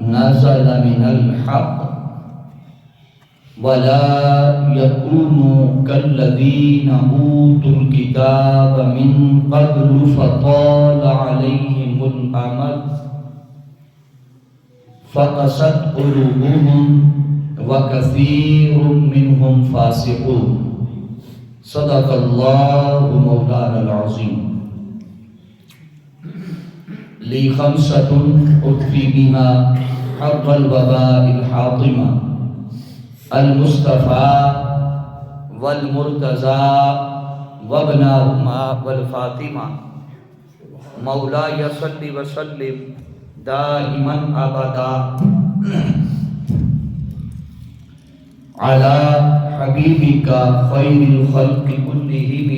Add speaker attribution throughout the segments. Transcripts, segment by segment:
Speaker 1: نزل من الحق ولا يكونوا كالذين أوتوا الكتاب من قبل فطال عليهم الأمد فقست قلوبهم وكثير منهم فاسقون صدق الله مولانا العظيم لي خمسة أخفي بها حق الوباء الحاطمة المصطفى والمرتضى وابناهما والفاطمة مولاي صل وسلم دائما أبدا على حبيبك خير الخلق كلهم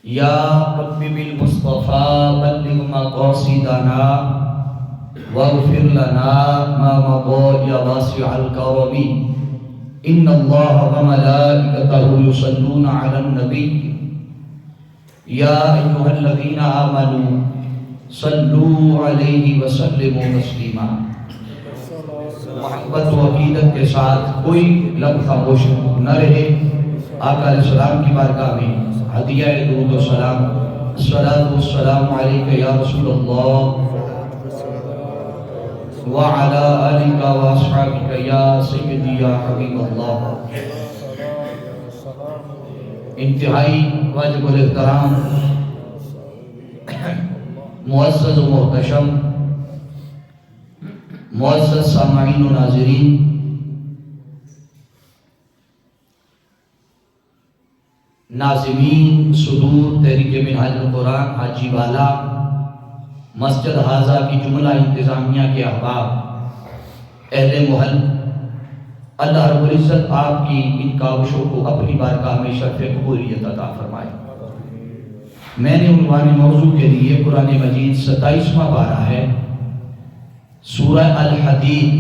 Speaker 1: يا رب بالمصطفى بلغ مقاصدنا واغفر لنا ما مضى يا واسع الكرم إن الله وملائكته يصلون على النبي يا أيها الذين آمنوا صلوا عليه وسلموا تسليما محبت و عقیدت کے ساتھ کوئی لمحہ خاموش نہ رہے. آقا علیہ السلام کی بارگاہ میں ہدیہ درود و سلام الصلاۃ والسلام علیک یا رسول اللہ وعلی آلک و اصحابک یا سیدی یا حبیب اللہ. انتہائی واجب الاحترام معزز و محتشم معزز سامعین و ناظرین، ناظمین صدور تحریک منہاج القرآن حاجی والا، مسجد حاضہ کی جملہ انتظامیہ کے احباب، اہل محل، اللہ رب العزت آپ کی ان کاوشوں کو اپنی بارگاہ میں شرف قبولیت عطا فرمائے. میں نے عنوان موضوع کے لیے قرآن مجید 27واں پارہ ہے، سورہ الحدید،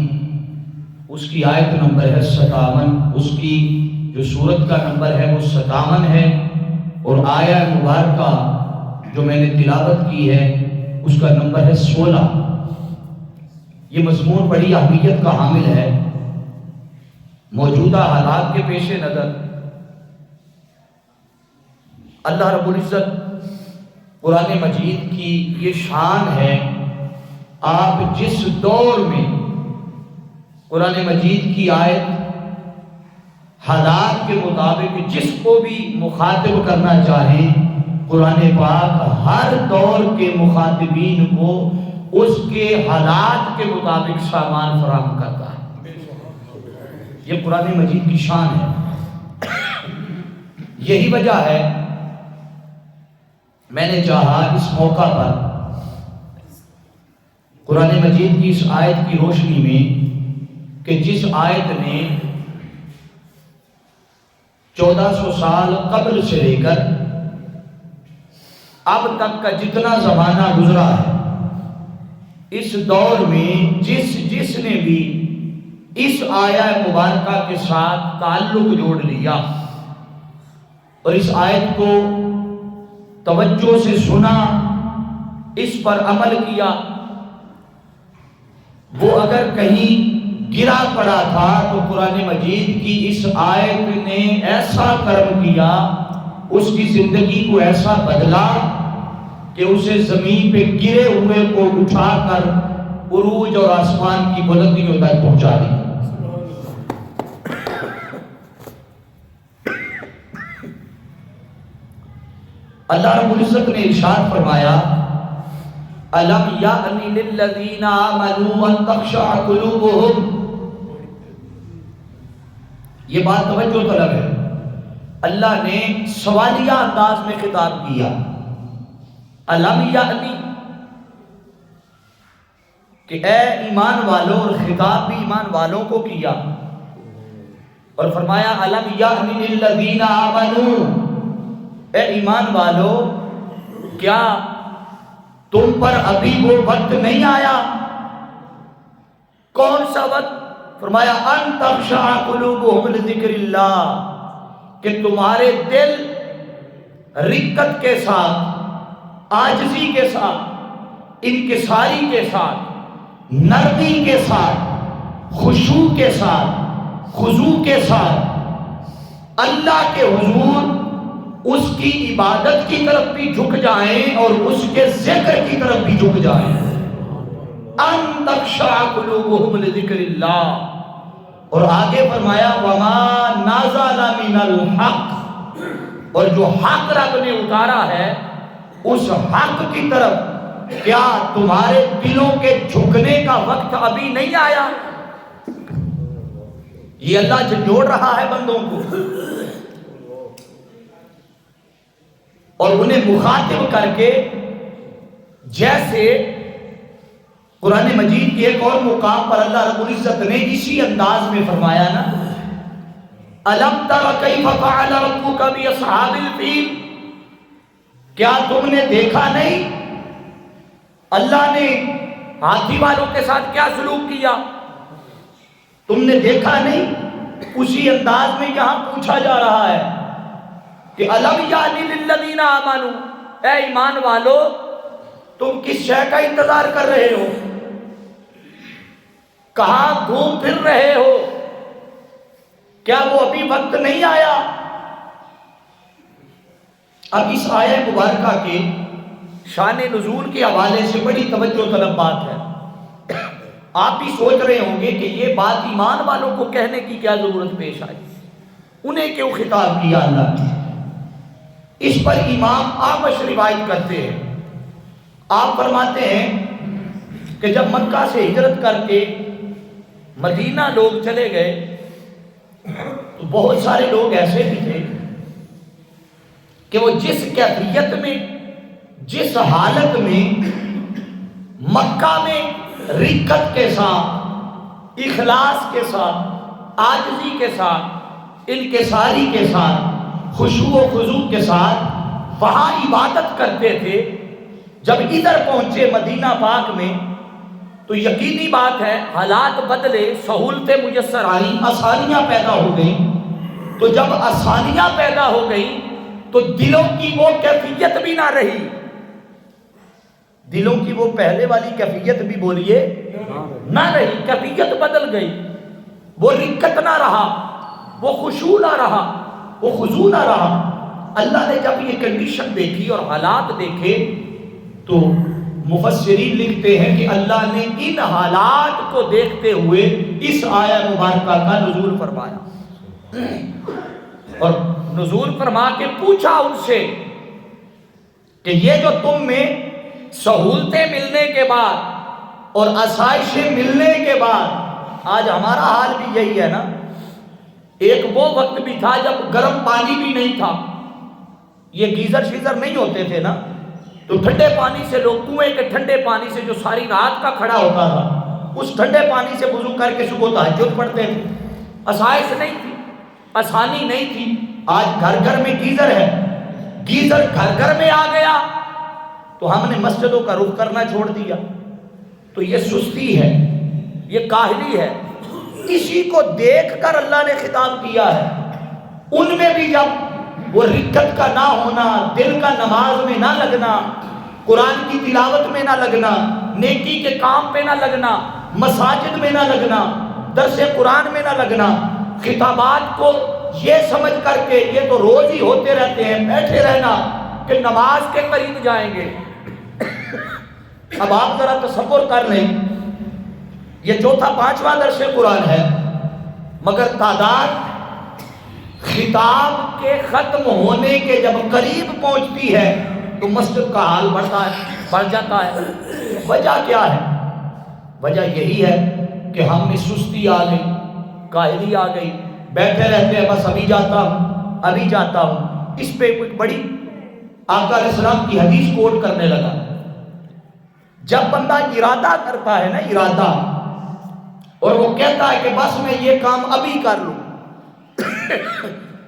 Speaker 1: اس کی آیت نمبر ہے 57، اس کی جو سورت کا نمبر ہے وہ 57 ہے، اور آیہ مبارکہ جو میں نے تلاوت کی ہے اس کا نمبر ہے 16. یہ مضمون بڑی اہمیت کا حامل ہے. موجودہ حالات کے پیش نظر اللہ رب العزت قرآن مجید کی یہ شان ہے، آپ جس دور میں قرآن مجید کی آیت حالات کے مطابق جس کو بھی مخاطب کرنا چاہیں، قرآن پاک ہر دور کے مخاطبین کو اس کے حالات کے مطابق سامان فراہم کرتا ہے. یہ قرآن مجید کی شان ہے. یہی وجہ ہے میں نے چاہا اس موقع پر قرآن مجید کی اس آیت کی روشنی میں کہ جس آیت نے 1400 سال قبل سے لے کر اب تک کا جتنا زمانہ گزرا ہے، اس دور میں جس نے بھی اس آیہ مبارکہ کے ساتھ تعلق جوڑ لیا اور اس آیت کو توجہ سے سنا، اس پر عمل کیا، وہ اگر کہیں گرا پڑا تھا تو قرآن مجید کی اس آیت نے ایسا کرم کیا، اس کی زندگی کو ایسا بدلا کہ اسے زمین پہ گرے ہوئے کو اٹھا کر عروج اور آسمان کی بلندیوں تک پہنچا دی. اللہ رب العزت نے ارشاد فرمایا أَلَمْ يَأْنِ لِلَّذِينَ آمَنُوا أَن تَخْشَعَ قُلُوبُهُمْ. یہ بات توجہ طلب ہے. اللہ نے سوالیہ انداز میں خطاب کیا. أَلَمْ يَأْنِ کہ اے ایمان والوں، اور خطاب بھی ایمان والوں کو کیا، اور فرمایا أَلَمْ يَأْنِ لِلَّذِينَ آمَنُوا، اے ایمان والو کیا تم پر ابھی وہ وقت نہیں آیا؟ کون سا وقت؟ فرمایا ان تخشع قلوبهم لذکر اللہ، کہ تمہارے دل رقت کے ساتھ، عاجزی کے ساتھ انکساری کے ساتھ، نرمی کے ساتھ، خشوع کے ساتھ، خضوع کے ساتھ اللہ کے حضور اس کی عبادت کی طرف بھی جھک جائیں اور اس کے ذکر کی طرف بھی جھک جائیں. ان تخشع قلوبہم لذکر اللہ. اور آگے فرمایا وما نازل من الحق، اور جو حق رب نے اتارا ہے اس حق کی طرف کیا تمہارے دلوں کے جھکنے کا وقت ابھی نہیں آیا؟ یہ اللہ جھنجھوڑ رہا ہے بندوں کو اور انہیں مخاطب کر کے، جیسے قرآن مجید کے ایک اور مقام پر اللہ رب العزت نے اسی انداز میں فرمایا نا، أَلَمْ تَرَ كَيْفَ فَعَلَ رَبُّكَ بِأَصْحَابِ الْفِيلِ، کیا تم نے دیکھا نہیں اللہ نے ہاتھی والوں کے ساتھ کیا سلوک کیا؟ تم نے دیکھا نہیں؟ اسی انداز میں یہاں پوچھا جا رہا ہے کہ أَلَمْ يَعْنِ لِلَّذِينَ آمَنُوا، اے ایمان والو تم کس شے کا انتظار کر رہے ہو؟ کہاں گھوم پھر رہے ہو؟ کیا وہ ابھی وقت نہیں آیا؟ اب اس آیہ مبارکہ کے شان نزول کے حوالے سے بڑی توجہ طلب بات ہے. آپ بھی سوچ رہے ہوں گے کہ یہ بات ایمان والوں کو کہنے کی کیا ضرورت پیش آئی، انہیں کیوں خطاب کیا اللہ نے؟ اس پر امام اعمش روایت کرتے ہیں، آپ فرماتے ہیں کہ جب مکہ سے ہجرت کر کے مدینہ لوگ چلے گئے تو بہت سارے لوگ ایسے بھی تھے کہ وہ جس کیفیت میں، جس حالت میں مکہ میں رقت کے ساتھ، اخلاص کے ساتھ، عاجزی کے ساتھ، انکساری کے ساتھ، خشوع و خضوع کے ساتھ وہاں عبادت کرتے تھے، جب ادھر پہنچے مدینہ پاک میں تو یقینی بات ہے حالات بدلے، سہولتیں میسر آئیں، آسانیاں پیدا ہو گئیں. تو جب آسانیاں پیدا ہو گئیں تو دلوں کی وہ کیفیت بھی نہ رہی، دلوں کی وہ پہلے والی کیفیت بھی بولیے نہ رہی، کیفیت بدل گئی. وہ رقت نہ رہا، وہ خشوع نہ رہا، وہ خضوع نہ رہا. اللہ نے جب یہ کنڈیشن دیکھی اور حالات دیکھے تو مفسرین لکھتے ہیں کہ اللہ نے ان حالات کو دیکھتے ہوئے اس آیہ مبارکہ کا نزول فرمایا، اور نزول فرما کے پوچھا ان سے کہ یہ جو تم میں سہولتیں ملنے کے بعد اور آسائشیں ملنے کے بعد، آج ہمارا حال بھی یہی ہے نا. ایک وہ وقت بھی تھا جب گرم پانی بھی نہیں تھا، یہ گیزر شیزر نہیں ہوتے تھے نا، تو ٹھنڈے پانی سے لوگ کنویں کے ٹھنڈے پانی سے جو ساری رات کا کھڑا ہوتا تھا اس ٹھنڈے پانی سے وضو کر کے صبح تہجد پڑھتے تھے. آسائش نہیں تھی، آسانی نہیں تھی. آج گھر گھر میں گیزر ہے، گیزر گھر گھر میں آ گیا تو ہم نے مسجدوں کا رخ کرنا چھوڑ دیا. تو یہ سستی ہے، یہ کاہلی ہے. اسی کو دیکھ کر اللہ نے خطاب کیا ہے. ان میں بھی جب وہ رقت کا نہ ہونا، دل کا نماز میں نہ لگنا، قرآن کی تلاوت میں نہ لگنا، نیکی کے کام پہ نہ لگنا، مساجد میں نہ لگنا، درس قرآن میں نہ لگنا، خطابات کو یہ سمجھ کر کے یہ تو روز ہی ہوتے رہتے ہیں، بیٹھے رہنا کہ نماز کے قریب جائیں گے. اب آپ ذرا تصور کر لیں، یہ چوتھا پانچواں درس قرآن ہے، مگر تعداد خطاب کے ختم ہونے کے جب قریب پہنچتی ہے تو مسجد کا حال بڑھ جاتا ہے. وجہ کیا ہے؟ وجہ یہی ہے کہ ہم میں سستی آ گئی، کاہلی آ گئی، بیٹھے رہتے ہیں بس ابھی جاتا ہوں ابھی جاتا ہوں. اس پہ ایک بڑی آقا علیہ السلام کی حدیث کوٹ کرنے لگا. جب بندہ ارادہ کرتا ہے نا، ارادہ، اور وہ کہتا ہے کہ بس میں یہ کام ابھی کر لوں،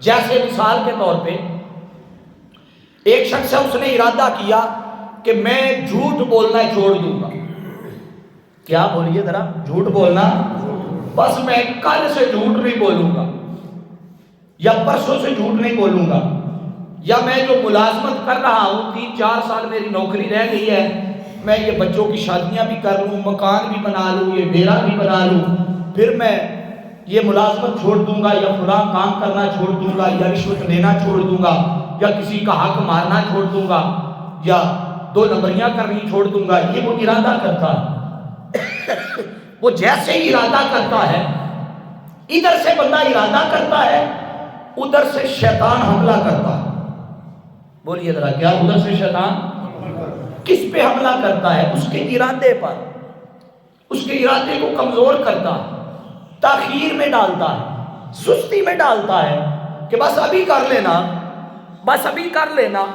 Speaker 1: جیسے مثال کے طور پہ ایک شخص ہے، اس نے ارادہ کیا کہ میں جھوٹ بولنا چھوڑ دوں گا. کیا بولیے ذرا؟ جھوٹ بولنا، بس میں کل سے جھوٹ نہیں بولوں گا، یا پرسوں سے جھوٹ نہیں بولوں گا، یا میں جو ملازمت کر رہا ہوں 3-4 سال میری نوکری رہ گئی ہے میں یہ بچوں کی شادیاں بھی کر لوں، مکان بھی بنا لوں، یہ ڈیرا بھی بنا لوں، پھر میں یہ ملازمت چھوڑ دوں گا یا فلاں کام کرنا چھوڑ دوں گا یا رشوت لینا چھوڑ دوں گا یا کسی کا حق مارنا چھوڑ دوں گا یا 2 نمبریاں کرنی چھوڑ دوں گا، یہ وہ ارادہ کرتا ہے۔ وہ جیسے ہی ارادہ کرتا ہے، ادھر سے بندہ ارادہ کرتا ہے، ادھر سے شیطان حملہ کرتا ہے۔ بولیے ذرا، کیا ادھر سے شیطان کس پہ حملہ کرتا ہے؟ اس کے ارادے پر، اس کے ارادے کو کمزور کرتا ہے، تاخیر میں ڈالتا ہے، سستی میں ڈالتا ہے کہ بس ابھی کر لینا، بس ابھی کر لینا۔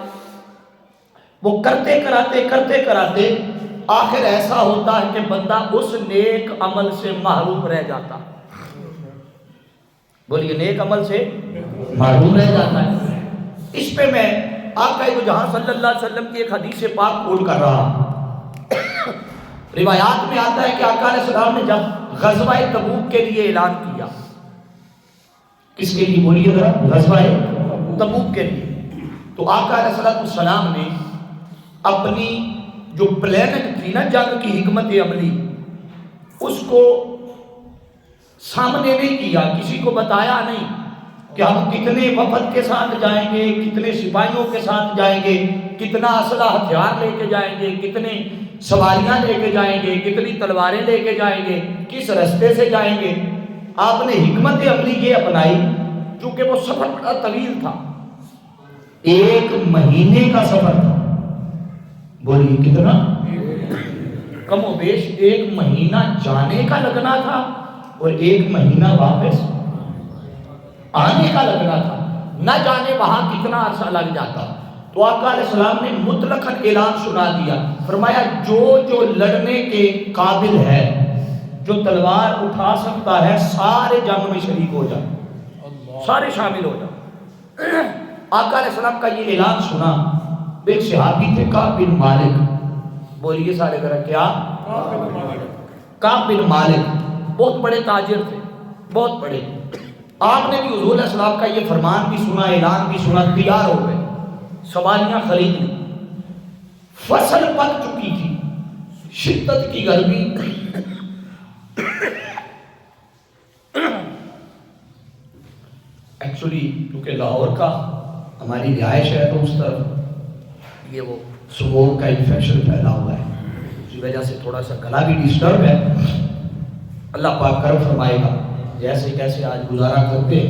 Speaker 1: وہ کرتے کراتے آخر ایسا ہوتا ہے کہ بندہ اس نیک عمل سے محروم رہ جاتا ہے۔ بولیے، نیک عمل سے محروم رہ جاتا ہے۔ اس پہ میں آقا دو جہاں صلی اللہ علیہ وسلم کی ایک حدیث پاک کوٹ کر رہا ہوں۔ روایات میں آتا ہے کہ آقا علیہ السلام نے جب غزوہ تبوک کے لیے اعلان کیا، کس کے لیے؟ بولیے ذرا، غزوہ تبوک کے لیے، تو آقا علیہ السلام نے اپنی جو پلاننگ تھی نا جنگ کی حکمت عملی، اس کو سامنے نہیں کیا، کسی کو بتایا نہیں کہ ہم کتنے وفد کے ساتھ جائیں گے، کتنے سپاہیوں کے ساتھ جائیں گے، کتنا اسلحہ ہتھیار لے کے جائیں گے، کتنے سواریاں لے کے جائیں گے، کتنی تلواریں لے کے جائیں گے، کس رستے سے جائیں گے۔ آپ نے حکمت عملی یہ اپنائی، چونکہ وہ سفر بڑا طویل تھا، 1 مہینے کا سفر تھا۔ بولیے کتنا؟ کم و بیش 1 مہینہ جانے کا لگنا تھا اور 1 مہینہ واپس آنے کا لگنا تھا، نہ جانے وہاں کتنا عرصہ لگ جاتا۔ تو آقا علیہ السلام نے مطلقاً اعلان سنا دیا، فرمایا جو لڑنے کے قابل ہے، جو تلوار اٹھا سکتا ہے، سارے جنگ میں شریک ہو جائے، سارے شامل ہو جائے۔ آقا علیہ السلام کا یہ اعلان سنا، ایک صحابی تھے کعب بن مالک، بولیے سارے ذرا، کیا؟ کعب بن مالک بہت بڑے تاجر تھے، بہت بڑے۔ آپ نے بھی حضور علیہ السلام کا یہ فرمان بھی سنا، اعلان بھی سنا، تیار ہو گئے، سواریاں خرید لی، فصل پک چکی تھی، شدت کی گرمی، ایکچولی کیونکہ لاہور کا ہماری رہائش ہے تو اس طرف یہ وہ سموگ کا انفیکشن پھیلا ہوا ہے، اسی وجہ سے تھوڑا سا گلا بھی ڈسٹرب ہے۔ اللہ پاک کرم فرمائے گا، جیسے کیسے آج گزارا کرتے۔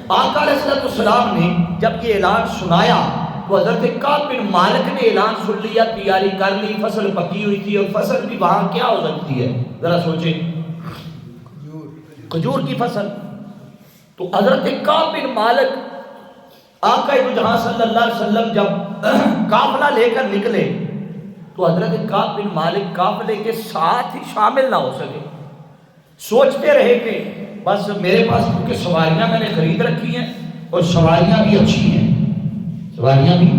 Speaker 1: آقا علیہ السلام نے جب یہ اعلان سنایا تو حضرت کعب بن مالک نے اعلان سن لیا، تیاری کر لی، فصل پکی ہوئی تھی، اور فصل بھی وہاں کیا ہو سکتی ہے ذرا سوچیں، کھجور کی فصل۔ تو حضرت کعب بن مالک آقا دو جہاں صلی اللہ علیہ وسلم جب قافلہ لے کر نکلے تو حضرت کعب بن مالک قافلے کے ساتھ ہی شامل نہ ہو سکے، سوچتے رہے کہ بس میرے پاس کیونکہ سواریاں میں نے خرید رکھی ہیں اور سواریاں بھی اچھی ہیں، سواریاں بھی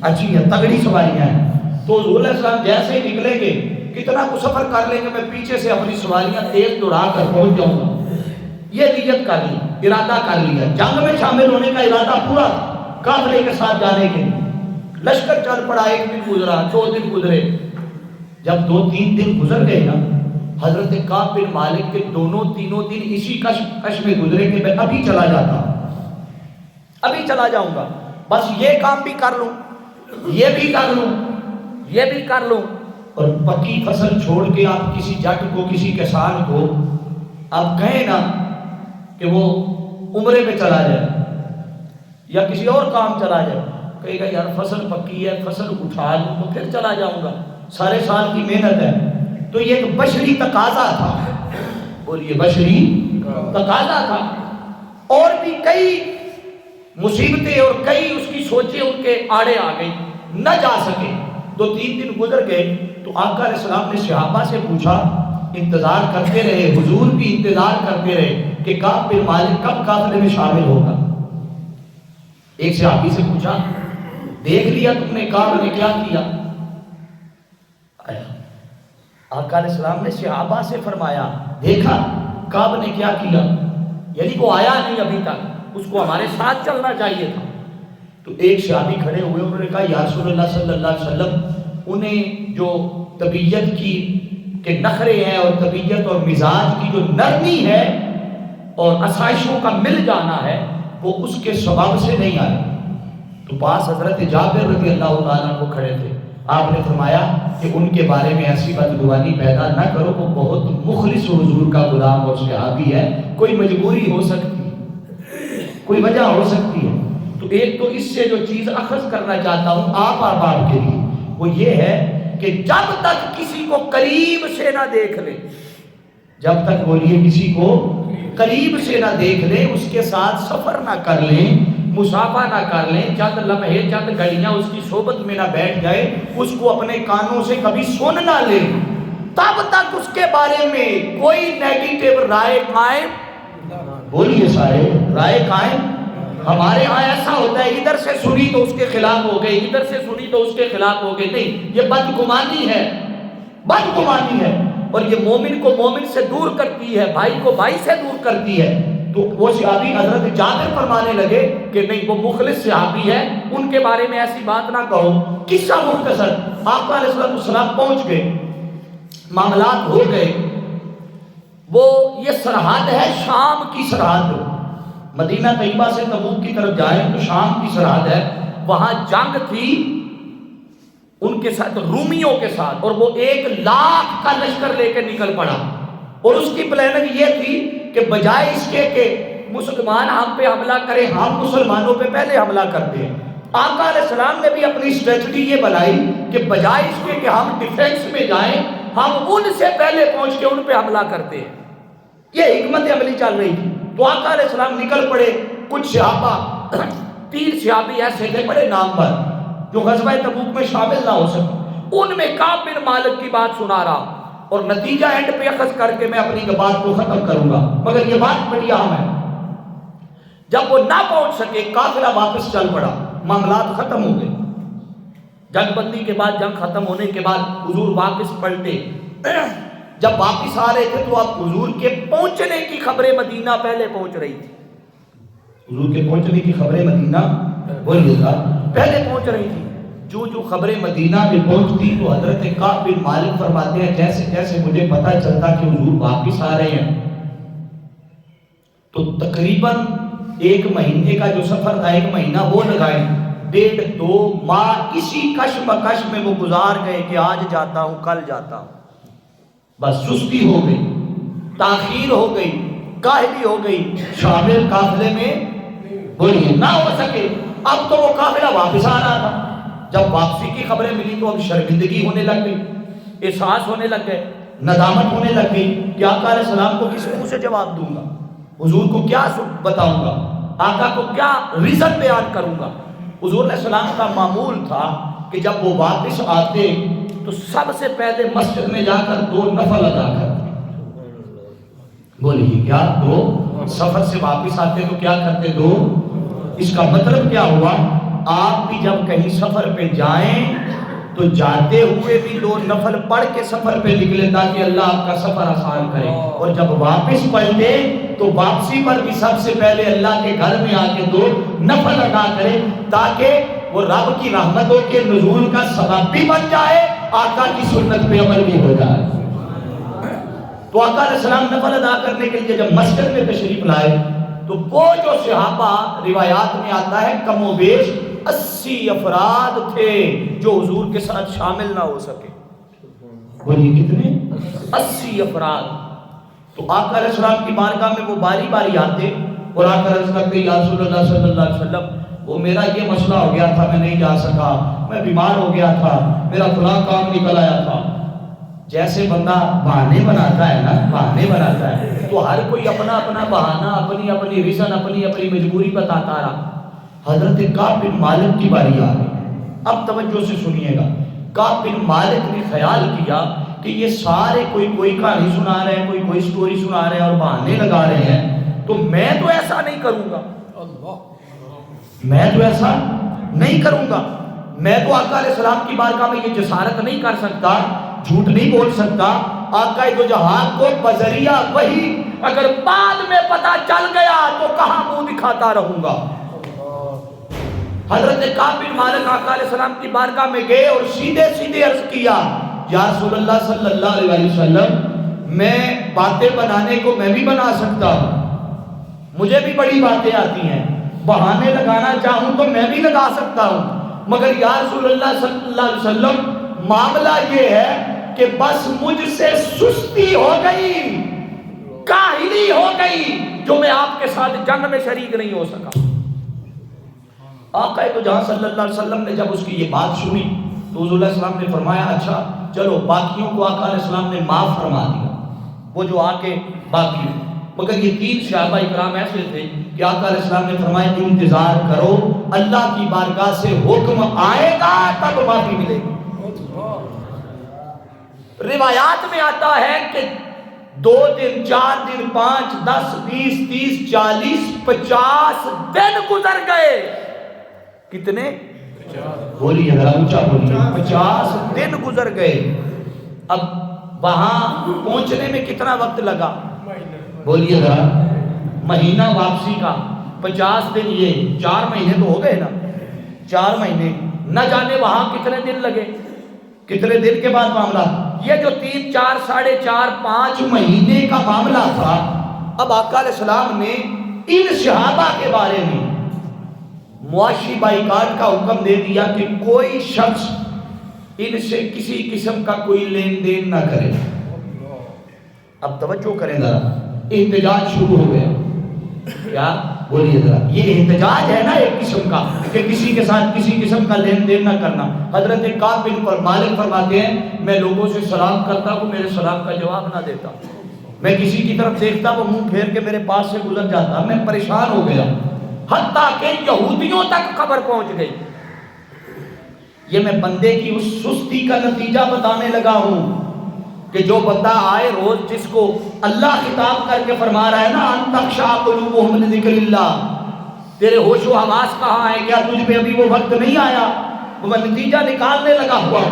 Speaker 1: اچھی ہیں، تگڑی سواریاں ہیں، تو حضور علیہ السلام جیسے ہی نکلیں گے کتنا کو سفر کر لیں گے، میں پیچھے سے اپنی سواریاں تیز دوڑا کر پہنچ جاؤں گا۔ یہ نیت کر لی، ارادہ کر لیا، جنگ میں شامل ہونے کا ارادہ پورا، قافلے کے ساتھ جانے کے لیے۔ لشکر چل پڑا، 1 دن گزرا، 2 دن گزرے، جب 2-3 دن گزر گئے نا، حضرت کعب بن مالک کے تینوں دن اسی کش میں گزرے کہ میں ابھی چلا جاتا، ابھی چلا جاؤں گا، بس یہ کام بھی کر لوں، یہ بھی کر لوں، یہ بھی کر لوں۔ اور پکی فصل چھوڑ کے آپ کسی جٹ کو، کسی کسان کو آپ کہیں نا کہ وہ عمرے پہ چلا جائے یا کسی اور کام چلا جائے، کہے گا یار فصل پکی ہے، فصل اٹھا لوں تو پھر چلا جاؤں گا، سارے سال کی محنت ہے۔ تو یہ ایک بشری تقاضا تھا، بولیے بشری تقاضا تھا، اور بھی کئی مصیبتیں اور کئی اس کی سوچیں ان کے آڑے آ گئی، نہ جا سکے۔ 2-3 دن گزر گئے تو آقا علیہ السلام نے صحابہ سے پوچھا، انتظار کرتے رہے، حضور بھی انتظار کرتے رہے کہ کعب بن مالک کب قافلے میں شامل ہوگا۔ ایک صحابی سے پوچھا، دیکھ لیا تم نے کعب نے کیا کیا؟ آقا علیہ السلام نے صحابہ سے فرمایا، دیکھا کعب نے کیا کیا، یعنی وہ آیا نہیں ابھی تک، اس کو ہمارے ساتھ چلنا چاہیے تھا۔ تو ایک صحابی کھڑے ہوئے، انہوں نے کہا یا رسول اللہ صلی اللہ علیہ وسلم، انہیں جو طبیعت کی کے نخرے ہیں اور طبیعت اور مزاج کی جو نرمی ہے اور آسائشوں کا مل جانا ہے وہ اس کے سبب سے نہیں آئے. تو پاس حضرت جابر رضی اللہ تعالیٰ کو کھڑے تھے. آپ نے فرمایا کہ ان کے بارے میں ایسی بدگمانی پیدا نہ کرو، وہ بہت مخلص حضور کا غلام اور صحابی ہے، کوئی مجبوری ہو سکتی ہے، کوئی وجہ ہو سکتی ہے. تو ایک تو اس سے جو چیز اخذ کرنا چاہتا ہوں آپ احباب کے لیے وہ یہ ہے کہ جب تک کسی کو قریب سے نہ دیکھ لیں، جب تک بولیے کسی کو قریب سے نہ دیکھ لیں، اس کے ساتھ سفر نہ کر لیں، مسافہ نہ کر لیں، چند لمحے چند گھڑیاں اس کی صحبت میں نہ بیٹھ جائے، اس کو اپنے کانوں سے کبھی سن نہ لیں، تب تک اس کے بارے میں کوئی نیگیٹو رائے قائم، بولیے سارے رائے قائم. ہمارے ہاں ایسا ہوتا ہے ادھر سے سنی تو اس کے خلاف ہو گئی، ادھر سے سنی تو اس کے خلاف ہو گئی. نہیں، یہ بدگمانی ہے، بدگمانی ہے، اور یہ مومن کو مومن سے دور کرتی ہے، بھائی کو بھائی سے دور کرتی ہے. تو وہ صحابی حضرت جابر فرمانے لگے کہ نہیں، وہ مخلص صحابی ہے، ان کے بارے میں ایسی بات نہ کہو. قصہ مختصر، آقا علیہ السلام پہنچ گئے، معاملات ہو گئے. وہ یہ سرحد ہے شام کی سرحد، مدینہ طیبہ سے تبوک کی طرف جائیں تو شام کی سرحد ہے، وہاں جنگ تھی ان کے ساتھ، رومیوں کے ساتھ، اور وہ 1,00,000 کا لشکر لے کے نکل پڑا. اور اس کی پلاننگ یہ تھی کہ بجائے اس کے کہ مسلمان ہم پہ حملہ کریں، ہم مسلمانوں پہ پہلے حملہ کرتے ہیں. آقا علیہ السلام نے بھی اپنی اسٹریٹجی یہ بنائی کہ بجائے اس کے کہ ہم ڈیفینس میں جائیں، ہم ان سے پہلے پہنچ کے ان پہ حملہ کرتے ہیں. یہ حکمت عملی چل رہی تھی. تو آقا علیہ السلام نکل پڑے. کچھ صحابہ 3 صحابی ایسے تھے بڑے نامور جو غزوہ تبوک میں شامل نہ ہو سکے، ان میں کعب بن مالک کی بات سنا رہا، اور نتیجہ اینڈ پہ اخذ کر کے میں اپنی بات کو ختم کروں گا، مگر یہ بات بڑی اہم ہے. جب وہ نہ پہنچ سکے قافلہ واپس چل پڑا، معاملات ختم ہو گئے. جنگ بندی کے بعد، جنگ ختم ہونے کے بعد حضور واپس پلٹے. جب واپس آ رہے تھے تو اب حضور کے پہنچنے کی خبریں مدینہ پہلے پہنچ رہی تھی. حضور کے پہنچنے کی خبریں مدینہ پہلے پہنچ رہی تھی. جو خبریں مدینہ میں پہنچتی تو حضرت کعب بن مالک فرماتے ہیں جیسے جیسے مجھے پتہ چلتا کہ حضور واپس آ رہے ہیں، تو تقریباً 1 مہینے کا جو سفر تھا، 1 مہینہ وہ لگائے، 1.5-2 ماہ اسی کشمکش میں وہ گزار گئے کہ آج جاتا ہوں کل جاتا ہوں. بس سستی ہو گئی، تاخیر ہو گئی، کاہلی ہو گئی، شامل قافلے میں بولیے نہ ہو سکے. اب تو وہ قافلہ واپس آ رہا تھا. جب واپسی کی خبریں ملی تو اب شرمندگی ہونے لگ گئی، احساس ہونے لگ گئے، ندامت ہونے لگ گئی کہ آقا علیہ السلام کو کس منہ سے جواب دوں گا، حضور کو کیا بتاؤں گا، آقا کو کیا ریزن بیان کروں گا. حضور علیہ السلام کا معمول تھا کہ جب وہ واپس آتے تو سب سے پہلے مسجد میں جا کر 2 نفل ادا کرتے. بولیے کیا؟ 2 سفر سے واپس آتے تو کیا کرتے؟ 2. اس کا مطلب کیا ہوا؟ آپ بھی جب کہیں سفر پہ جائیں تو جاتے ہوئے بھی 2 نفل پڑھ کے سفر پہ نکلے تاکہ اللہ آپ کا سفر آسان کرے. اور جب واپس پلٹے تو واپسی پر بھی سب سے پہلے اللہ کے گھر میں آ کے 2 نفل ادا کرے تاکہ وہ رب کی رحمتوں کے نزول کا سبب بھی بن جائے، آقا کی سنت پہ عمل بھی ہو جائے. تو آقا علیہ السلام نفل ادا کرنے کے لیے جب مسجد میں تشریف لائے تو وہ جو صحابہ روایات میں آتا ہے کم و بیش 80 افراد تھے جو حضور کے ساتھ شامل نہ ہو سکے. بولیے کتنے؟ 80 افراد. تو آقا علیہ السلام کی بارگاہ میں وہ باری باری آتے اور آ کر عرض کرتے یا رسول اللہ صلی اللہ علیہ وسلم وہ میرا یہ مسئلہ ہو گیا تھا، میں نہیں جا سکا، میں بیمار ہو گیا تھا، میرا فلاں کام نکل آیا تھا. جیسے بندہ بہانے بناتا ہے نا، بہانے بناتا ہے تو ہر کوئی اپنا اپنا بہانہ، اپنی اپنی ریزن، اپنی اپنی مجبوری بتاتا رہا. حضرت کعب بن مالک کی باری آ گئی. اب توجہ سے سنیے گا. کعب بن مالک نے خیال کیا کہ یہ سارے کوئی کہانی سنا رہے ہیں، کوئی سٹوری سنا رہے ہیں اور بہانے لگا رہے ہیں، تو میں تو ایسا نہیں کروں گا، میں تو ایسا نہیں کروں گا. میں تو آقا علیہ السلام کی بارگاہ میں یہ جسارت نہیں کر سکتا، جھوٹ نہیں بول سکتا. آقا دو جہان کو بذریعہ وہی اگر بعد میں پتا چل گیا تو کہاں منہ دکھاتا رہوں گا. حضرت کعب بن مالک آقا علیہ السلام کی بارگاہ میں گئے اور سیدھے سیدھے عرض کیا یا رسول اللہ صلی اللہ علیہ وسلم میں باتیں بنانے کو میں بھی بنا سکتا ہوں، مجھے بھی بڑی باتیں آتی ہیں، بہانے لگانا چاہوں تو میں بھی لگا سکتا ہوں، مگر یا رسول اللہ صلی اللہ علیہ وسلم معاملہ یہ ہے کہ بس مجھ سے سستی ہو گئی، کاہلی ہو گئی، جو میں آپ کے ساتھ جنگ میں شریک نہیں ہو سکا۔ آقا تو جہاں صلی اللہ علیہ وسلم نے جب اس کی یہ بات سنی تو حضور علیہ السلام نے فرمایا اچھا چلو باقیوں کو آقا علیہ السلام نے معاف فرما دیا، وہ جو آگے باقی، مگر یہ 3 صحابہ اکرام ایسے تھے کہ آقا علیہ السلام نے فرمایا انتظار کرو، اللہ کی بارگاہ سے حکم آئے گا تب معافی ملے گی۔ روایات میں آتا ہے کہ 2 دن 4 دن 5 10 20 30 40 50 دن گزر گئے، کتنے؟ بولیے ذرا اونچا بولیے، 50 دن گزر گئے۔ اب وہاں پہنچنے میں کتنا وقت لگا؟ بولیے ذرا، مہینہ واپسی کا، 50 دن، یہ 4 مہینے تو ہو گئے نا، 4 مہینے، نہ جانے وہاں کتنے دن لگے، کتنے دن کے بعد معاملہ، یہ جو 3 4 ساڑھے 4 5 مہینے کا معاملہ تھا۔ اب آقا علیہ السلام نے ان صحابہ کے بارے میں معاشی بائیکاٹ کا حکم دے دیا کہ کوئی شخص ان سے کسی قسم کا کوئی لین دین نہ کرے۔ اب توجہ کریں ذرا، احتجاج شروع ہو گیا، کیا؟ بولیے ذرا، یہ احتجاج ہے نا ایک قسم کا کہ کسی کے ساتھ کسی قسم کا لین دین نہ کرنا۔ حضرت کعب بن مالک فرماتے ہیں میں لوگوں سے سلام کرتا وہ میرے سلام کا جواب نہ دیتا، میں کسی کی طرف دیکھتا وہ منہ پھیر کے میرے پاس سے گزر جاتا، میں پریشان ہو گیا، حتیٰ کہ یہودیوں تک خبر پہنچ گئی۔ یہ میں بندے کی اس سستی کا نتیجہ بتانے لگا ہوں کہ جو بندہ آئے روز جس کو اللہ خطاب کر کے فرما رہا ہے نا ان تخشع قلوبهم لذکر اللہ، تیرے ہوش و حواس کہاں ہے، کیا تجھ پہ ابھی وہ وقت نہیں آیا، وہ نتیجہ نکالنے لگا ہوا۔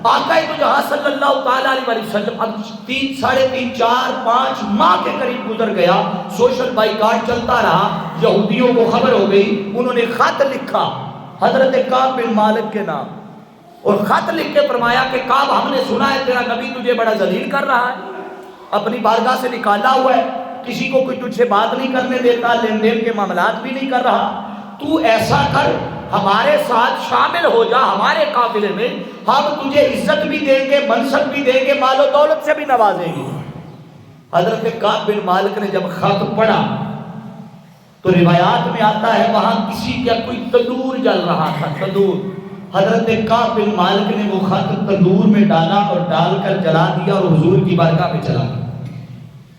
Speaker 1: آقا تو جہاں صلی اللہ تعالیٰ علیہ وسلم اب 3 ساڑھے 3 4 5 ماہ کے قریب گزر گیا، سوشل بائیکاٹ چلتا رہا، یہودیوں کو خبر ہو گئی، انہوں نے خط لکھا حضرت کعب بن مالک کے نام، اور خط لکھ کے فرمایا کہ کعب ہم نے سنا ہے تیرا نبی تجھے بڑا ذلیل کر رہا ہے، اپنی بارگاہ سے نکالا ہوا ہے، کسی کو کوئی تجھ سے بات نہیں کرنے دیتا، لین دین کے معاملات بھی نہیں کر رہا، تو ایسا کر ہمارے ساتھ شامل ہو جا ہمارے قافلے میں، ہم تجھے عزت بھی دیں گے، منصب بھی دیں گے، مال و دولت سے بھی نوازیں گے۔ حضرت کعب بن مالک نے جب خط پڑھا تو روایات میں آتا ہے وہاں کسی کا کوئی تندور جل رہا تھا، تندور، حضرت کعب بن مالک نے وہ خط تندور میں ڈالا اور ڈال کر جلا دیا اور حضور کی بارگاہ میں چلا گیا۔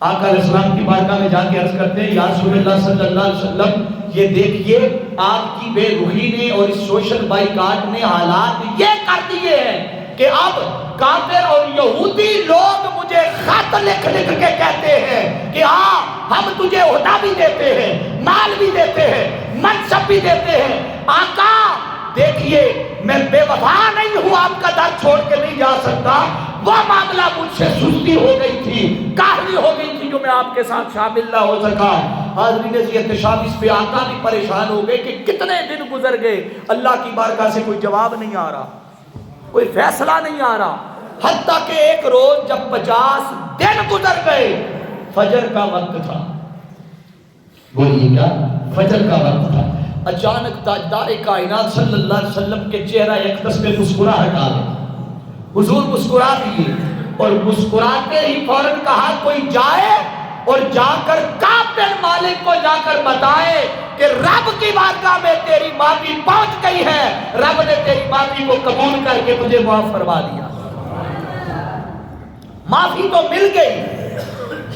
Speaker 1: آقا علیہ السلام کی بارگاہ میں جا کے عرض کرتے ہیں یا رسول اللہ صلی اللہ علیہ وسلم یہ دیکھیے آپ کی بے رخی نے اور اس سوشل بائیکاٹ نے حالات یہ کر دیے ہیں کہ اب کافر اور یہودی لوگ مجھے خط لکھ لکھ کے کہتے ہیں کہ ہاں ہم تجھے عہدہ بھی دیتے ہیں، مال بھی دیتے ہیں، منصب بھی دیتے ہیں۔ آقا دیکھیے میں بے وفا نہیں ہوں، آپ کا در چھوڑ کے نہیں جا سکتا، وہ معاملہ مجھ سے سستی ہو گئی تھی، کاہلی ہو گئی تھی جو میں آپ کے ساتھ شامل نہ ہو سکا۔ حاضرین عزیز شام اس پہ آقا بھی پریشان ہو گئے کہ کتنے دن گزر گئے، اللہ کی بارگاہ سے کوئی جواب نہیں آ رہا، کوئی فیصلہ نہیں آ رہا، حتیٰ کہ ایک روز جب 50 دن گزر گئے، فجر کا وقت تھا، بولیے کیا؟ فجر کا وقت تھا، اچانک تاجدار کائنات صلی اللہ علیہ وسلم کے چہرہ اقدس پہ مسکراہٹ آ گئی، حضور مسکرا دیے اور مسکراتے ہی فوراً کہا کوئی جائے اور جا کر کعب بن مالک کو جا کر بتائے کہ رب کی بارگاہ میں تیری معافی پہنچ گئی ہے، رب نے تیری معافی کو قبول کر کے تجھے معاف فرما دیا۔ معافی تو مل گئی،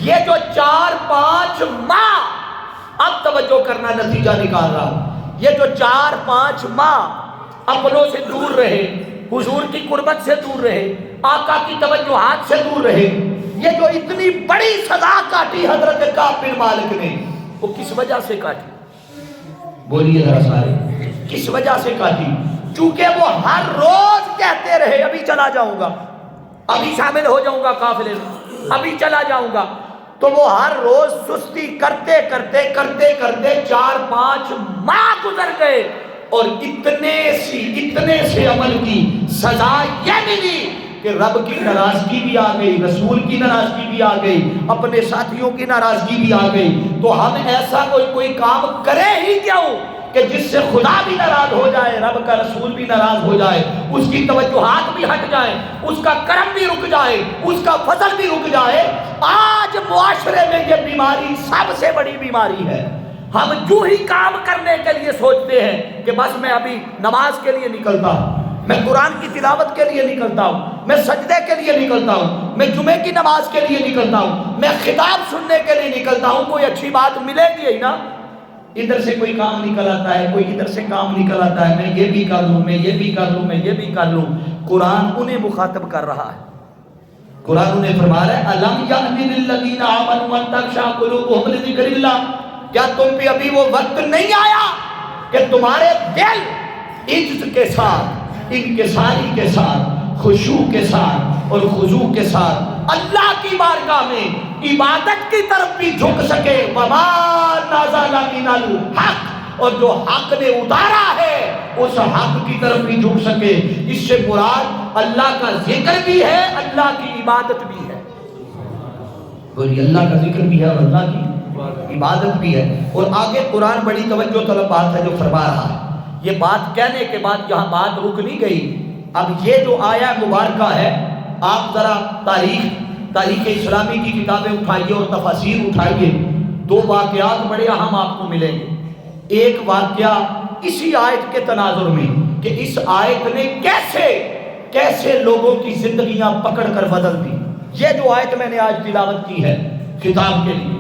Speaker 1: یہ جو 4-5 ماہ، اب توجہ کرنا نتیجہ نکال رہا، یہ جو 4-5 ماہ اپنوں سے دور رہے، حضور کی قربت سے دور رہے، آقا کی توجہات سے دور رہے، یہ جو اتنی بڑی سزا کاٹی حضرت کعب بن مالک نے، وہ کس وجہ سے کاٹی؟ بولیے ذرا سارے، کس وجہ سے کاٹی؟ چونکہ وہ ہر روز کہتے رہے ابھی چلا جاؤں گا، ابھی شامل ہو جاؤں گا قافلے میں، ابھی چلا جاؤں گا، تو وہ ہر روز سستی کرتے کرتے 4-5 ماہ گزر گئے، اور اتنے سے عمل کی سزا یہ ملی کہ رب کی ناراضگی بھی آ گئی، رسول کی ناراضگی بھی آ گئی، اپنے ساتھیوں کی ناراضگی بھی آ گئی۔ تو ہم ایسا کوئی کام کرے ہی کیوں کہ جس سے خدا بھی ناراض ہو جائے، رب کا رسول بھی ناراض ہو جائے، اس کی توجہات بھی ہٹ جائیں، اس کا کرم بھی رک جائے، اس کا فضل بھی رک جائے۔ آج معاشرے میں یہ بیماری سب سے بڑی بیماری ہے۔ ہم جو ہی کام کرنے کے لیے سوچتے ہیں کہ بس میں ابھی نماز کے لیے نکلتا ہوں، میں قرآن کی تلاوت کے لیے نکلتا ہوں، میں سجدے کے لیے نکلتا ہوں، میں جمعے کی نماز کے لیے نکلتا ہوں، میں خطاب سننے کے لیے نکلتا ہوں، کوئی اچھی بات ملے گی ہی نا۔ ادھر سے کوئی کام نکل آتا ہے، کوئی ادھر سے کام نکل آتا ہے، میں یہ بھی کر لوں، میں یہ بھی کر لوں، میں یہ بھی کر لوں۔ قرآن انہیں مخاطب کر رہا ہے۔ قرآن انہیں فرما رہا ہے الم یأن للذین آمنوا ان تخشع قلوبهم لذکر اللہ، کیا تم پہ ابھی وہ وقت نہیں آیا کہ تمہارے دل عجز کے ساتھ، انکساری کے ساتھ، خشوع کے ساتھ اور خضوع کے ساتھ اللہ کی بارگاہ میں عبادت کی طرف بھی جھک سکے، وما نزل من الحق، اور جو حق نے اتارا ہے اس حق کی طرف بھی جھک سکے۔ اس سے مراد اللہ کا ذکر بھی ہے، اللہ کی عبادت بھی ہے۔ بولیے اللہ کا ذکر بھی ہے اور اللہ کی عبادت بھی ہے۔ اور آگے قرآن بڑی توجہ طلب بات ہے جو فرما رہا ہے۔ یہ بات کہنے کے بعد یہاں بات رک نہیں گئی، اب یہ جو آیا مبارکہ ہے، آپ ذرا تاریخ اسلامی کی کتابیں اٹھائیے اور تفاسیر اٹھائیے، 2 واقعات بڑے اہم آپ کو ملیں گے۔ ایک واقعہ اسی آیت کے تناظر میں کہ اس آیت نے کیسے لوگوں کی زندگیاں پکڑ کر بدل دی۔ یہ جو آیت میں نے آج تلاوت کی ہے خطاب کے لیے،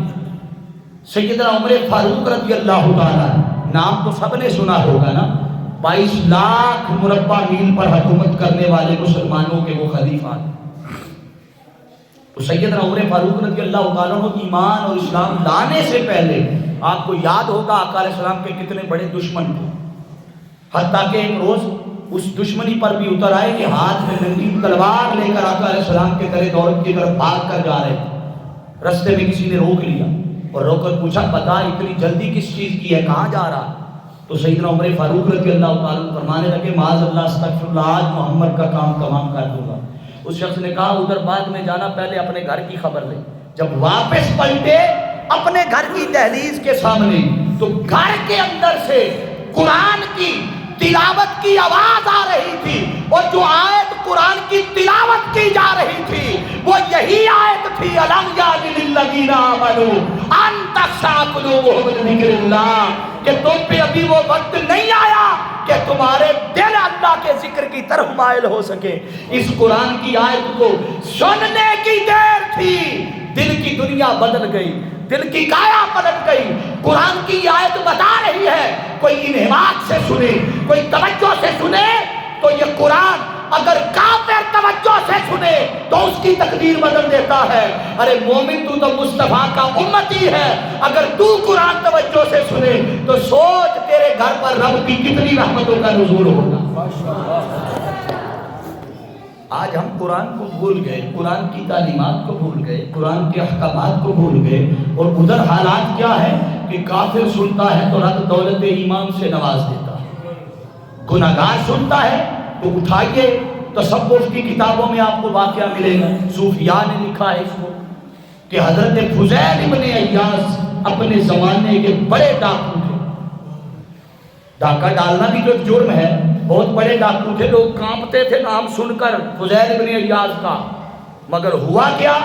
Speaker 1: سیدنا عمر فاروق رضی اللہ تعالیٰ، نام تو سب نے سنا ہوگا نا، 22 لاکھ مربع میل پر حکومت کرنے والے مسلمانوں کے وہ خلیفہ ہیں۔ تو سیدنا عمر فاروق رضی اللہ تعالیٰ کو ایمان اور اسلام لانے سے پہلے آپ کو یاد ہوگا آقا علیہ السلام کے کتنے بڑے دشمن تھے، حتیٰ کہ ایک روز اس دشمنی پر بھی اتر آئے کہ ہاتھ میں ننگی تلوار لے کر آقا علیہ السلام کے در دولت کی طرف بھاگ کر جا رہے تھے۔ رستے میں کسی نے روک لیا اور روک کر پوچھا بتا اتنی جلدی کس چیز کی ہے، کہاں جا رہا؟ تو سیدنا عمر فاروق رضی اللہ تعالیٰ فرمانے لگے معاذ اللہ استغفر اللہ، آج محمد کا کام تمام کر دوں گا۔ اس شخص نے کہا ادھر بعد میں جانا، پہلے اپنے گھر کی خبر لے۔ جب واپس پلٹے اپنے گھر کی دہلیز کے سامنے، تو گھر کے اندر سے قرآن کی تلاوت کی آواز آ رہی تھی، اور جو آیت قرآن کی تلاوت کی جا رہی تھی وہ یہی آیت تھی الم یأن للذین آمنوا ان تخشع قلوبهم لذکر اللہ، کہ تم پہ ابھی وہ وقت نہیں آیا کہ تمہارے دل اللہ کے ذکر کی طرف مائل ہو سکے۔ اس قرآن کی آیت کو سننے کی دیر تھی، دل کی دنیا بدل گئی، دل کی کایا پلٹ گئی۔ قرآن کی آیت بتا رہی ہے کوئی انہماک سے سنے، کوئی توجہ سے سنے تو یہ قرآن اگر کافر توجہ سے سنے تو اس کی تقدیر بدل دیتا ہے۔ ارے مومن تو مصطفیٰ کا امتی ہے، اگر تو قرآن توجہ سے سنے تو سوچ تیرے گھر پر رب کی کتنی رحمتوں کا نزول ہوگا۔ آج ہم قرآن کو بھول گئے، قرآن کی تعلیمات کو بھول گئے، قرآن کے احکامات کو بھول گئے، اور ادھر حالات کیا ہے کہ کافر سنتا ہے تو رب دولت ایمان سے نواز دیتا ہے، گناہگار سنتا ہے تو اٹھائیے تصوف کی کتابوں میں آپ کو واقعہ ملے گا، صوفیاء نے لکھا ہے اس کو کہ حضرت فضیل ابن عیاض اپنے زمانے کے بڑے ڈاکو تھے۔ ڈاکہ ڈالنا بھی جو ایک جرم ہے، بہت بڑے ڈاکو تھے، لوگ کانپتے تھے نام سن کر فضیل ابن عیاض کا۔ مگر ہوا کیا،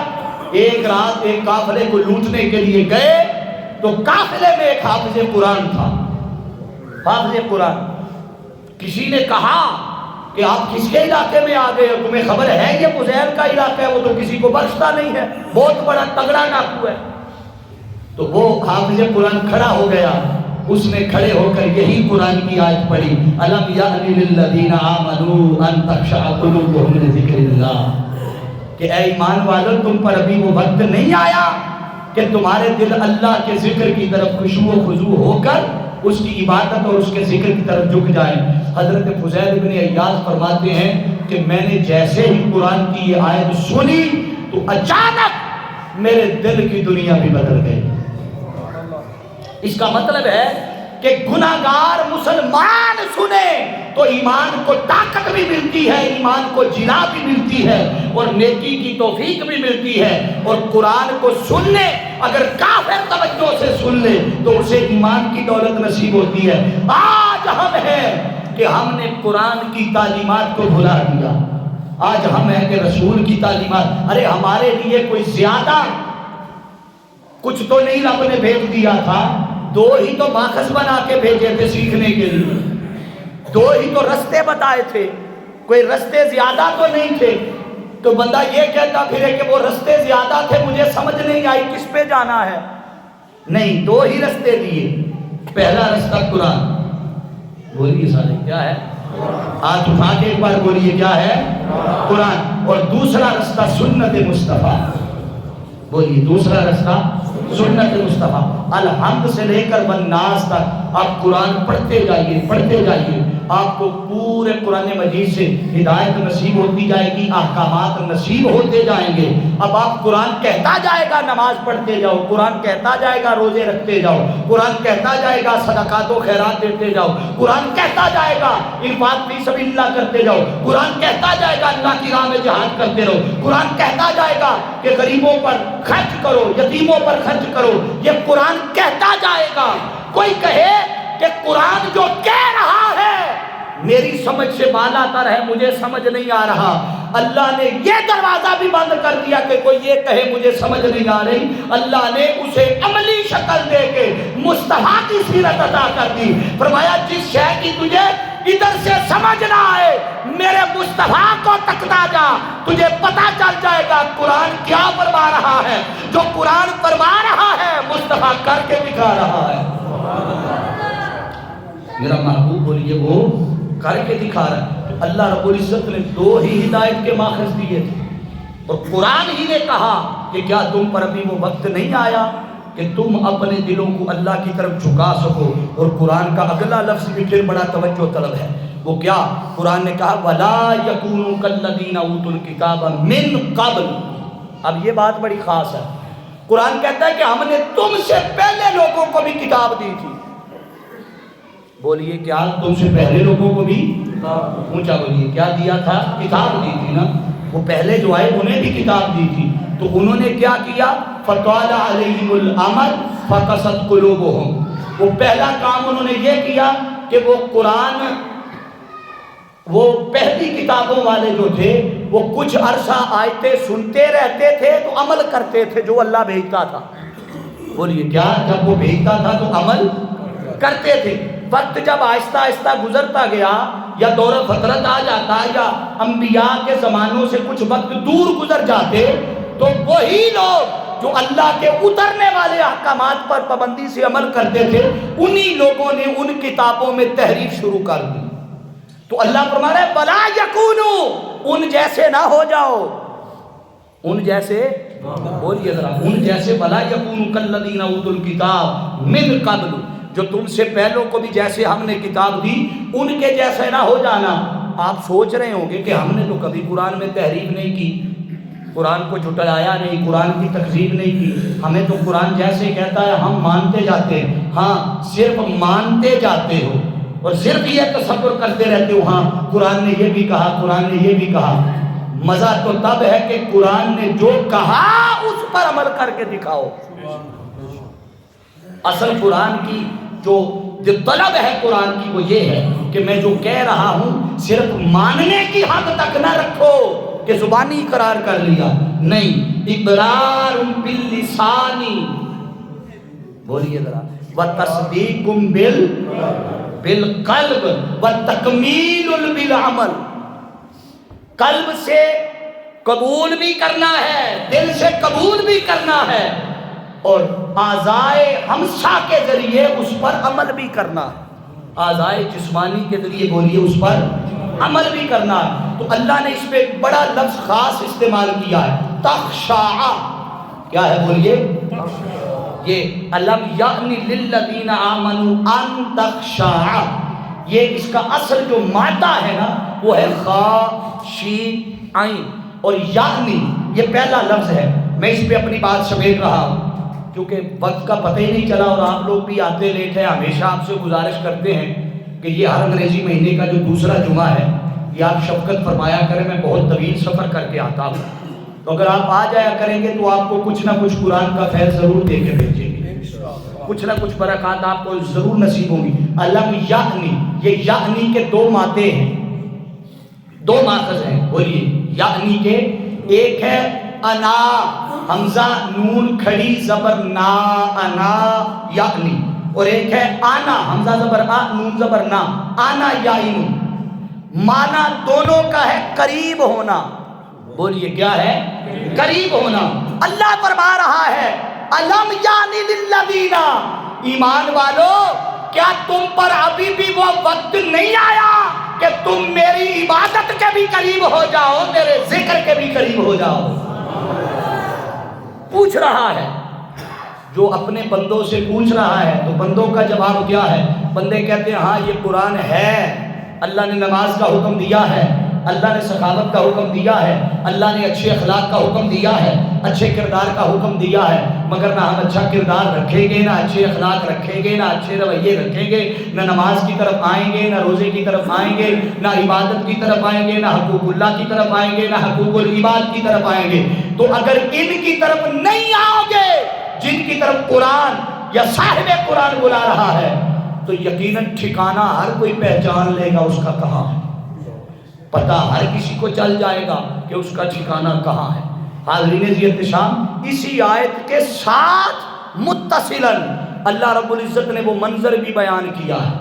Speaker 1: ایک رات ایک قافلے کو لوٹنے کے لیے گئے تو قافلے میں ایک حافظ قرآن تھا، حافظ قرآن۔ کسی نے کہا کہ آپ کس کے علاقے میں آ گئے ہو، تمہیں خبر ہے یہ فضیل کا علاقہ ہے، وہ تو کسی کو بخشتا نہیں ہے، بہت بڑا تگڑا ڈاکو ہے۔ تو وہ حافظ قرآن کھڑا ہو گیا، اس نے کھڑے ہو کر یہی قرآن کی آیت پڑھی الم یأن للذین آمنوا ان تخشع قلوبهم لذکر اللہ، کہ اے ایمان والو تم پر ابھی وہ وقت نہیں آیا کہ تمہارے دل اللہ کے ذکر کی طرف خشوع و خضوع ہو کر اس کی عبادت اور اس کے ذکر کی طرف جھک جائیں۔ حضرت فضیل ابن عیاض فرماتے ہیں کہ میں نے جیسے ہی قرآن کی یہ آیت سنی تو اچانک میرے دل کی دنیا بھی بدل گئی۔ اس کا مطلب ہے کہ گناہگار مسلمان سنے تو ایمان کو طاقت بھی ملتی ہے، ایمان کو جلا بھی ملتی ہے اور نیکی کی توفیق بھی ملتی ہے۔ اور قرآن کو سننے اگر کافر توجہ سے سن لے تو اسے ایمان کی دولت نصیب ہوتی ہے۔ آج ہم ہیں کہ ہم نے قرآن کی تعلیمات کو بھلا دیا، آج ہم ہیں کہ رسول کی تعلیمات، ارے ہمارے لیے کوئی زیادہ کچھ تو نہیں رب نے بھیج دیا تھا، دو ہی تو ماخذ بنا کے بھیجے تھے سیکھنے کے لیے، دو ہی تو رستے بتائے تھے، کوئی رستے زیادہ تو نہیں تھے۔ تو بندہ یہ کہتا پھرے کہ وہ رستے زیادہ تھے، مجھے سمجھ نہیں آئی کس پہ جانا ہے۔ نہیں، دو ہی رستے دیے۔ پہلا رستہ قرآن، بولیے سارے کیا ہے؟ آج اٹھا کے ایک بار بولیے کیا ہے؟ قرآن۔ اور دوسرا رستہ سنت مصطفیٰ، بولیے دوسرا رستہ سنت مصطفیٰ۔ الحمد سے لے کر والناس تک آپ قرآن پڑھتے جائیے، پڑھتے جائیے، آپ کو پورے قرآن مجید سے ہدایت نصیب ہوتی جائے گی، احکامات نصیب ہوتے جائیں گے۔ اب آپ قرآن کہتا جائے گا نماز پڑھتے جاؤ، قرآن کہتا جائے گا روزے رکھتے جاؤ، قرآن کہتا جائے گا صدقات و خیرات دیتے جاؤ، قرآن کہتا جائے گا انفاق فی سبیل اللہ کرتے جاؤ، قرآن کہتا جائے گا اللہ کی راہ میں جہاد کرتے رہو، قرآن کہتا جائے گا کہ غریبوں پر خرچ کرو، یتیموں پر خرچ کرو، یہ قرآن کہتا جائے گا۔ کوئی کہے کہ قرآن جو کہہ رہا ہے میری سمجھ سے بالا تر ہے، مجھے سمجھ نہیں آ رہا، اللہ نے یہ دروازہ بھی بند کر دیا کہ کوئی یہ کہے مجھے سمجھ نہیں آ رہی، اللہ نے اسے عملی شکل دے کے مصطفیٰ کی سیرت عطا کر دی۔ فرمایا جس شے کی تجھے ادھر سے سمجھ نہ آئے میرے مصطفیٰ کو تکتا جا، تجھے پتا چل جائے گا قرآن کیا فرما رہا ہے۔ جو قرآن فرما رہا ہے مصطفیٰ کر کے دکھا رہا ہے۔ میرا محبوب بولیے وہ کر کے دکھا رہا ہے۔ تو اللہ رب العزت نے دو ہی ہدایت کے ماخذ دیے تھے، اور قرآن ہی نے کہا کہ کیا تم پر ابھی وہ وقت نہیں آیا کہ تم اپنے دلوں کو اللہ کی طرف جھکا سکو۔ اور قرآن کا اگلا لفظ بھی پھر بڑا توجہ طلب ہے، وہ کیا؟ قرآن نے کہا وَلَا يَكُونُوا كَالَّذِينَ أُوتُوا الْكِتَابَ مِن قَبْلُ۔ اب یہ بات بڑی خاص ہے، قرآن کہتا ہے کہ ہم نے تم سے پہلے لوگوں کو بھی کتاب دی تھی۔ بولیے کیا تم سے پہلے لوگوں کو بھی؟ اونچا بولیے کیا دیا تھا؟ کتاب دی تھی نا۔ وہ پہلے جو آئے انہیں بھی کتاب دی تھی، تو انہوں نے کیا کیا؟ فَطَالَ عَلَيْهِمُ الْأَمَدُ فَقَسَتْ قُلُوبُهُمْ۔ وہ پہلا کام انہوں نے یہ کیا کہ وہ قرآن، وہ پہلی کتابوں والے جو تھے وہ کچھ عرصہ آیتیں سنتے رہتے تھے تو عمل کرتے تھے جو اللہ بھیجتا تھا۔ بولیے کیا؟ جب وہ بھیجتا تھا تو عمل کرتے تھے۔ وقت جب آہستہ آہستہ گزرتا گیا یا دور فترت آ جاتا یا انبیاء کے زمانوں سے کچھ وقت دور گزر جاتے تو وہی لوگ جو اللہ کے اترنے والے احکامات پر پابندی سے عمل کرتے تھے انہی لوگوں نے ان کتابوں میں تحریف شروع کر دی۔ تو اللہ فرما رہا ہے بلا یکونو، ان جیسے نہ ہو جاؤ، ان جیسے بولیے ذرا، ان جیسے بلا یکونو کالذین اوتوا الکتاب من قبل، جو تم سے پہلوں کو بھی جیسے ہم نے کتاب دی ان کے جیسے نہ ہو جانا۔ آپ سوچ رہے ہوں گے کہ ہم نے تو کبھی قرآن میں تحریف نہیں کی، قرآن کو جھٹلایا نہیں، قرآن کی تکذیب نہیں کی، ہمیں تو قرآن جیسے کہتا ہے ہم مانتے جاتے ہیں۔ ہاں صرف مانتے جاتے ہو اور صرف یہ تصور کرتے رہتے ہو ہاں قرآن نے یہ بھی کہا، قرآن نے یہ بھی کہا۔ مزہ تو تب ہے کہ قرآن نے جو کہا اس پر عمل کر کے دکھاؤ۔ اصل قرآن کی جو طلب ہے قرآن کی وہ یہ ہے کہ میں جو کہہ رہا ہوں صرف ماننے کی حد تک نہ رکھو کہ زبانی اقرار کر لیا، نہیں، اقرار باللسان، بولیے ذرا، وتصدیق بالقلب وتکمیل بالعمل، قلب سے قبول بھی کرنا ہے، دل سے قبول بھی کرنا ہے، اور اعضائے ہمسا کے ذریعے اس پر عمل بھی کرنا ہے، اعضائے جسمانی کے ذریعے بولیے اس پر عمل بھی کرنا ہے۔ تو اللہ نے اس پہ ایک بڑا لفظ خاص استعمال کیا ہے، تخشع، کیا ہے بولیے؟ یہ الم یعنی للذین آمنوا ان تخشع، یہ اس کا اصل جو مادہ ہے نا وہ ہے خا شین عین، اور یعنی یہ پہلا لفظ ہے، میں اس پہ اپنی بات سمیٹ رہا ہوں کیونکہ وقت کا پتہ ہی نہیں چلا، اور آپ لوگ بھی آتے لیٹ ہیں۔ ہمیشہ آپ سے گزارش کرتے ہیں کہ یہ ہر انگریزی مہینے کا جو دوسرا جمعہ ہے یہ آپ شفقت فرمایا کریں، میں بہت طویل سفر کر کے آتا ہوں، تو اگر آپ آ جایا کریں گے تو آپ کو کچھ نہ کچھ قرآن کا فیض ضرور دے کے بھیجیں گے، کچھ نہ کچھ برکات آپ کو ضرور نصیب ہوں گی۔ علم یعنی، یہ یعنی کے دو مادے ہیں، دو ماخذ ہیں، بولیے یعنی کے، ایک ہے انا، حمزہ نون کھڑی زبر نا، انا یعنی، اور ایک ہے آنا، حمزہ زبر آ نون زبر نا، آنا یعنی۔ معنی دونوں کا ہے قریب ہونا، بولیے کیا ہے؟ قریب ہونا۔ اللہ فرما رہا ہے الم یعنی للذین، ایمان والو کیا تم پر ابھی بھی وہ وقت نہیں آیا کہ تم میری عبادت کے بھی قریب ہو جاؤ، میرے ذکر کے بھی قریب ہو جاؤ؟ پوچھ رہا ہے، جو اپنے بندوں سے پوچھ رہا ہے تو بندوں کا جواب کیا ہے؟ بندے کہتے ہیں ہاں یہ قرآن ہے، اللہ نے نماز کا حکم دیا ہے، اللہ نے سخاوت کا حکم دیا ہے، اللہ نے اچھے اخلاق کا حکم دیا ہے، اچھے کردار کا حکم دیا ہے، مگر نہ ہم اچھا کردار رکھیں گے، نہ اچھے اخلاق رکھیں گے، نہ اچھے رویے رکھیں گے، نہ نماز کی طرف آئیں گے، نہ روزے کی طرف آئیں گے، نہ عبادت کی طرف آئیں گے، نہ حقوق اللہ کی طرف آئیں گے، نہ حقوق العباد کی طرف آئیں گے۔ تو اگر ان کی طرف نہیں آؤ گے جن کی طرف قرآن یا صاحب قرآن بلا رہا ہے، تو یقیناً ٹھکانہ ہر کوئی پہچان لے گا اس کا کہاں ہے، پتہ ہر کسی کو چل جائے گا کہ اس کا ٹھکانہ کہاں ہے۔ حاضرین ذی احتشام، اسی آیت کے ساتھ متصلاً اللہ رب العزت نے وہ منظر بھی بیان کیا ہے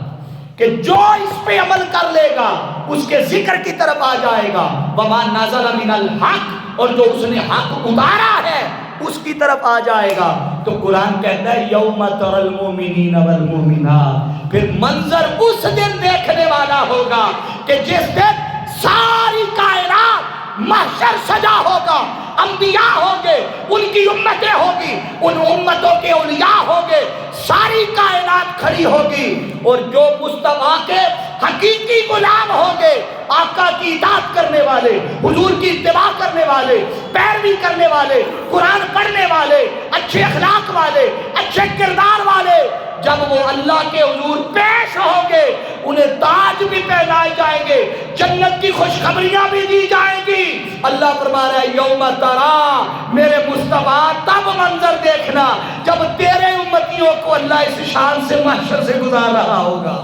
Speaker 1: کہ جو اس پہ عمل کر لے گا اس کے ذکر کی طرف آ جائے گا، وَمَا نَزَلَ مِنَ الْحَقِّ، اور جو اس نے حق اتارا ہے اس کی طرف آ جائے گا۔ تو قرآن کہتا ہے یوم تری المؤمنین والمؤمنات، پھر منظر اس دن دیکھنے والا ہوگا کہ جس دن ساری کائنات محشر سجا ہوگا، انبیاء ہوں گے، ان کی امتیں ہوگی، ان امتوں کے اولیاء ہوں گے، ساری کائنات کھڑی ہوگی، اور جو مصطفیٰ کے حقیقی غلام ہوں گے، آقا کی اطاعت کرنے والے، حضور کی اتباع کرنے والے، پیروی کرنے والے، قرآن پڑھنے والے، اچھے اخلاق والے، اچھے کردار والے، جب وہ اللہ کے حضور پیش ہوں گے انہیں تاج بھی پہنائے جائیں گے، جنت کی خوشخبریاں بھی دی جائیں گی۔ اللہ فرما رہا ہے یوم ترا، میرے مصطفیٰ تب منظر دیکھنا جب تیرے امتیوں کو اللہ اس شان سے محشر سے گزار رہا ہوگا۔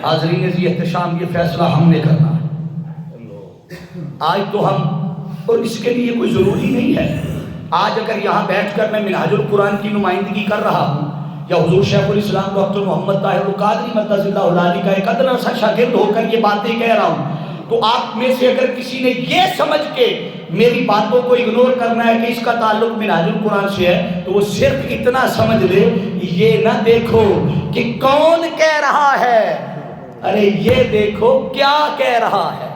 Speaker 1: حاضرین ذی احتشام، یہ فیصلہ ہم نے کرنا ہے آج تو ہم، اور اس کے لیے کوئی ضروری نہیں ہے آج اگر یہاں بیٹھ کر میں منہاج القرآن کی نمائندگی کر رہا ہوں یا حضور شیخ الاسلام ڈاکٹر محمد طاہر القادری مدث اللہ علیہ کا ایک ادنا سا شاگرد ہو کر یہ باتیں کہہ رہا ہوں، تو آپ میں سے اگر کسی نے یہ سمجھ کے میری باتوں کو اگنور کرنا ہے کہ اس کا تعلق منہاج القرآن سے ہے، تو وہ صرف اتنا سمجھ لے، یہ نہ دیکھو کہ کون کہہ رہا ہے، ارے یہ دیکھو کیا کہہ رہا ہے۔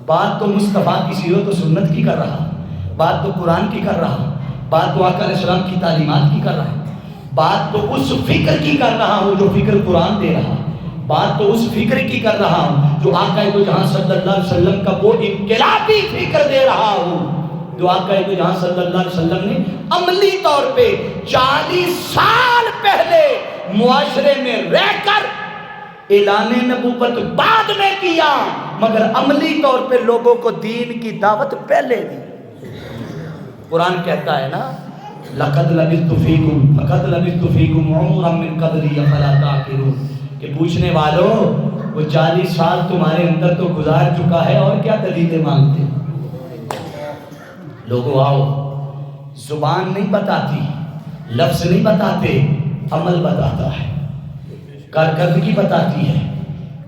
Speaker 1: بات تو مصطفیٰ کی سیرت و سنت کی کر رہا، بات تو قرآن کی کر رہا، بات تو آقا علیہ السلام کی تعلیمات کی کر رہا ہے، بات تو اس فکر کی کر رہا ہوں جو فکر قرآن دے رہا، بات تو اس فکر کی کر رہا ہوں جو آقا دو جہاں صلی اللہ علیہ وسلم کا وہ انقلابی فکر دے رہا ہوں جو آقا دو جہاں صلی اللہ علیہ وسلم نے عملی طور پہ 40 سال پہلے معاشرے میں رہ کر اعلان نبوت بعد میں کیا، مگر عملی طور پہ لوگوں کو دین کی دعوت پہلے دی۔ قرآن کہتا ہے نا لَقَدْ لَبِثْتُ فِيكُمْ فَقَدْ لَبِثْتُ فِيكُمْ عُمُرًا مِّن قَبْلِي أَفَلَا تَعْقِلُونَ، کہ پوچھنے والوں وہ 40 سال تمہارے اندر تو گزار چکا ہے، اور کیا دلیلیں مانگتے؟ لوگوں آؤ، زبان نہیں بتاتی، لفظ نہیں بتاتے، عمل بتاتا ہے، کارکردگی بتاتی ہے۔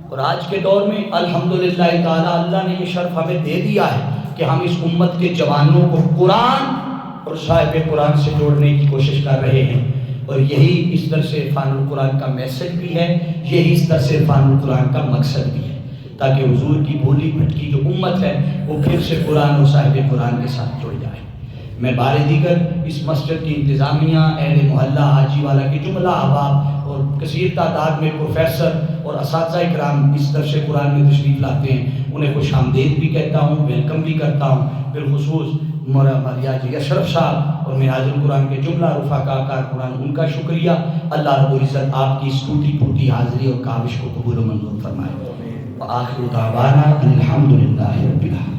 Speaker 1: اور آج کے دور میں الحمدللہ تعالی اللہ نے یہ شرف ہمیں دے دیا ہے کہ ہم اس امت کے جوانوں کو قرآن اور صاحب قرآن سے جوڑنے کی کوشش کر رہے ہیں، اور یہی اس درس عرفان القرآن کا میسج بھی ہے، یہی اس درس عرفان القرآن کا مقصد بھی ہے، تاکہ حضور کی بھولی بھٹکی جو امت ہے وہ پھر سے قرآن اور صاحب قرآن کے ساتھ جڑ جائے۔ میں بار دیگر اس مسجد کی انتظامیہ، اہل محلہ حاجی والا کے جملہ احباب اور کثیر تعداد میں پروفیسر اور اساتذہ اکرام اس درس قرآن میں تشریف لاتے ہیں، انہیں خوش آمدید بھی کہتا ہوں، ویلکم بھی کرتا ہوں۔ بالخصوص مولانا جی اشرف صاحب اور منہاج القرآن کے جملہ رفقا کارکنان، ان کا شکریہ۔ اللہ رب العزت آپ کی اس ٹوٹی پھوٹی حاضری اور کاوش کو قبول و منظور فرمائے۔ وآخر دعوانا الحمدللہ رب العالمین۔